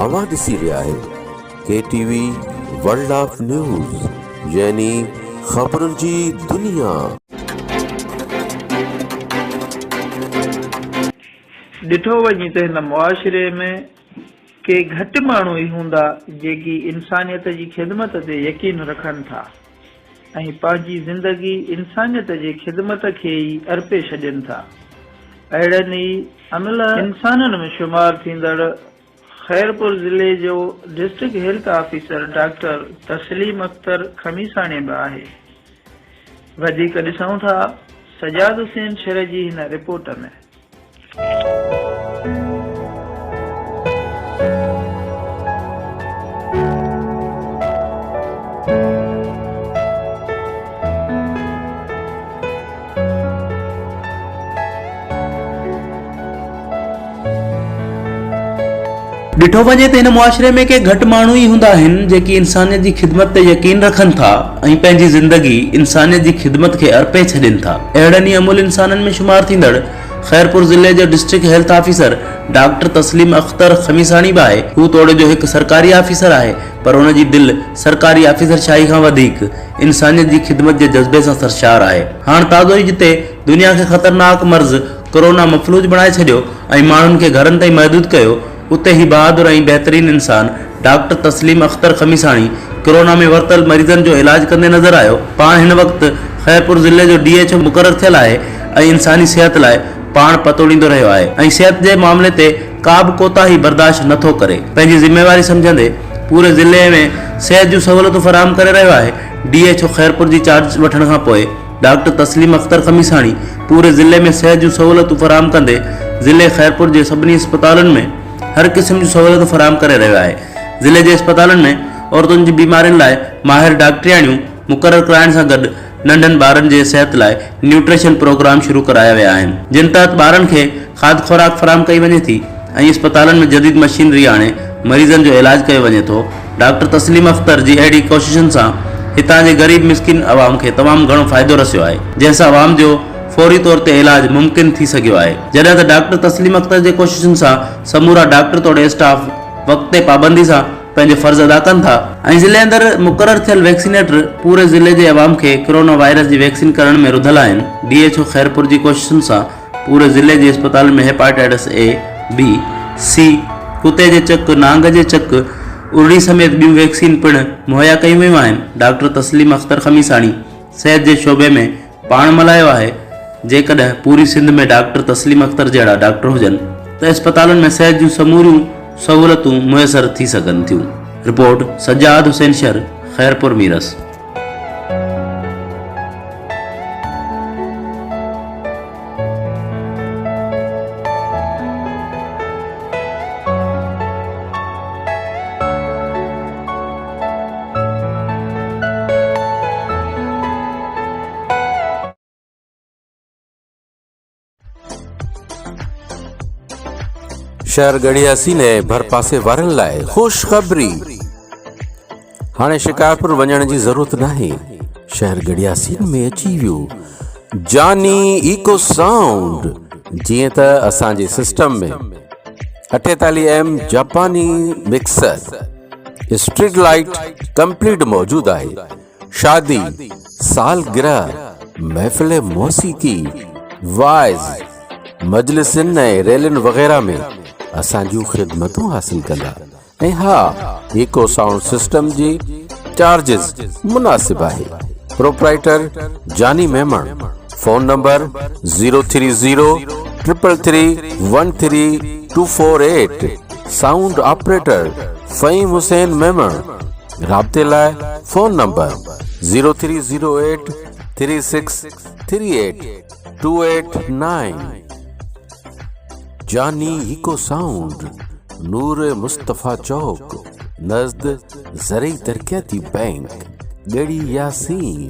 अवां ॾिसी रहिया आहियो KTV वर्ल्ड ऑफ न्यूज़ यानी ख़बरुनि जी दुनिया। ॾिठो वञे त हिन मुआशिरे में के घटि माण्हू ई हूंदा जेकी इंसानियत जी ख़िदमत ते यकीन रखनि था ऐं पंहिंजी ज़िंदगी इंसानियत जी ख़िदमत खे ई अर्पे छॾनि था। अहिड़नि ई अमल इंसाननि में शुमार थींदड़ खैरपुर ज़िले जो डिस्ट्रिक्ट हेल्थ ऑफिसर डॉक्टर तस्लीम अख्तर खमीसाणी बि आहे। वधीक ॾिसूं था सजाद हुसैन शर जी हिन रिपोर्ट में। ॾिठो वञे त हिन मुआशिरे में के घटि माण्हू ई हूंदा आहिनि जेकी इंसानियत जी ख़िदमत ते यकीन रखनि था ऐं पंहिंजी ज़िंदगी इंसानियत जी ख़िदमत खे अर्पे छॾनि था। अहिड़नि ई अमूल इंसाननि में शुमार थींदड़ खैरपुर ज़िले जो डिस्ट्रिक्ट हेल्थ ऑफिसर डॉक्टर तस्लीम अख्तर खमीसाणी बि आहे। हू तोड़े जो हिकु सरकारी ऑफिसर आहे, पर हुन जी दिलि सरकारी ऑफिसर शाही खां वधीक इंसानियत जी ख़िदमत जे जज़्बे सां सरशार आहे। हाणे ताज़ो ई जिते दुनिया खे ख़तरनाक मर्ज़ कोरोना मफ़लूज बणाए छॾियो ऐं माण्हुनि खे घरनि ताईं महदूद कयो, उते ही बहादुर ऐं बहितरीन इंसान डॉक्टर तस्लीम अख्तर खमीसाणी कोरोना में वरतल मरीज़नि जो इलाज कंदे नज़र आयो। पाण हिन वक़्तु खैरपुर ज़िले जो DHO मुक़रर थियल आहे ऐं इंसानी सिहत लाइ पाण पतोड़ींदो रहियो आहे ऐं सिहत जे मामले ते का बि कोताही बर्दाश्त नथो करे। पंहिंजी ज़िम्मेवारी सम्झंदे पूरे ज़िले में सिहत जूं सहूलियतूं फराहम करे रहियो आहे। DHO खैरपुर जी चार्ज वठण खां पोइ डॉक्टर तस्लीम अख्तर खमीसाणी पूरे ज़िले में सिहत जूं सहूलियतूं फराहम कंदे ज़िले खैरपुर जे सभिनी अस्पतालुनि में हर क़िस्म जूं सहूलियतूं फराहम करे रहियो आहे। ज़िले जे अस्पतालुनि में औरतुनि जी बीमारियुनि लाइ माहिर डॉक्टरियाणियूं मुक़रर कराइण सां गॾु नंढनि ॿारनि जे सिहत लाइ न्यूट्रिशन प्रोग्राम शुरू कराया विया आहिनि, जिन तहत ॿारनि खे खाद खुराक फराहम कई वञे थी ऐं अस्पतालुनि में जदीद मशीनरी आणे मरीज़नि जो इलाज कयो वञे थो। डॉक्टर तस्लीम अख्तर जी अहिड़ी कोशिशुनि सां हितां जे ग़रीब मिस्किन अवाम खे तमामु घणो फ़ाइदो रसियो आहे, जंहिंसां अवाम जो फौरी तौर ते इलाज मुमकिन थी सघियो आहे। जॾहिं त डॉक्टर तस्लीम अख्तर जे कोशिशुनि सां समूरा डॉक्टर तोड़े स्टाफ वक़्त ते पाबंदी सां पंहिंजे फ़र्ज़ अदा कनि था ऐं ज़िले अंदरि मुक़रर थियल वैक्सीनेटर पूरे ज़िले जे अवाम खे कोरोना वायरस जी वैक्सीन करण में रुधल आहिनि। DHO खैरपुर जी कोशिशुनि सां पूरे ज़िले जे अस्पताल में हेपाटाइटिस A, B, C, कुते जे चक, नांग जे चक, उरड़ी समेत ॿियूं वैक्सीन पिणु मुहैया कयूं वयूं आहिनि। डॉक्टर तस्लीम अख्तर खमीसाणी सिहत जे शोबे में पाण मल्हायो आहे। जेकॾहिं पूरी सिंध में डॉक्टर तस्लीम अख्तर जहिड़ा डॉक्टर हुजनि त अस्पतालुनि में सिहत जूं समूरियूं सहूलियतूं मुयसर थी सघनि थियूं। Report Sajjad Hussain sir, Khairpur मीरस। शहर गड़ियासी ने भरपासे वारनि लाइ ख़ुशख़बरी। हाणे शिकारपुर वञण जी ज़रूरत नाहे। शहर गड़ियासी में अची वियो जानी इको साउंड। जीअं त असांजे सिस्टम में 48M जापानी मिक्सर, स्ट्रीट लाइट कंप्लीट मौजूद आहे। शादी, सालगिरह, महफ़िल मौसीकी, वाइज़, मजलिसुनि ऐं रैलियुनि वग़ैरह में असांजूं ख़िदमतूं हासिल कंदा। ऐं हा, इको साउंड सिस्टम जी चार्जिस मुनासिब आहे। Proprietor Jani Memon. Phone number 03033313248। Sound operator Faheem Hussain Memon. राब्ते लाइ phone number 0308 3638 289। Jani echo sound, Noor Mustafa Chowk, नज़द ज़रई तरक्याती बैंक, गड़ी यासीन।